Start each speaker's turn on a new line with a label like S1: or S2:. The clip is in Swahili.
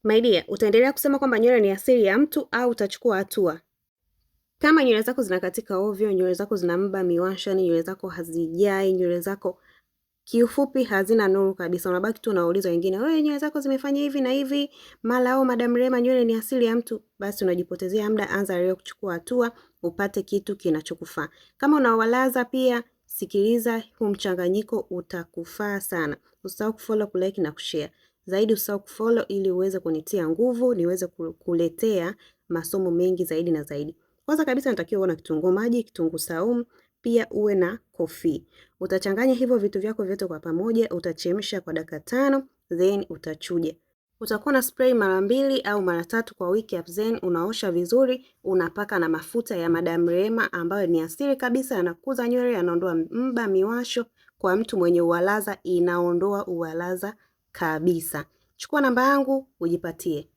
S1: My dear, utaendelea kusema kwamba nywele ni asili ya mtu au utachukua hatua? Kama nywele zako zinakatika ovyo, nywele zako zina mba, miwasho, nywele zako hazijai, nywele zako kiufupi hazina nuru kabisa, unabaki tu unauliza wengine, wewe nywele zako zimefanya hivi na hivi, mara au Madam Rema nywele ni asili ya mtu, basi unajipotezea muda. Anza leo kuchukua hatua upate kitu kinachokufaa. Kama unawalaza pia, sikiliza huu mchanganyiko, utakufaa sana. Usisahau kufollow, kulike na kushare. Zaidi usisahau kufollow ili uweze kunitia nguvu, niweze kuletea masomo mengi zaidi na zaidi. Kwanza kabisa natakiwa uwe na kitunguu maji, kitunguu saumu, pia uwe na coffee. Utachanganya hivyo vitu vyako vyote kwa pamoja, utachemsha kwa dakika 5, then utachuja. Utakuwa na spray mara 2 au mara 3 kwa wiki, then unaosha vizuri, unapaka na mafuta ya Madam Rema ambayo ni asili kabisa, yanakuza nywele, yanaondoa mba, miwasho. Kwa mtu mwenye uwalaza inaondoa uwalaza kabisa. Chukua namba yangu ujipatie.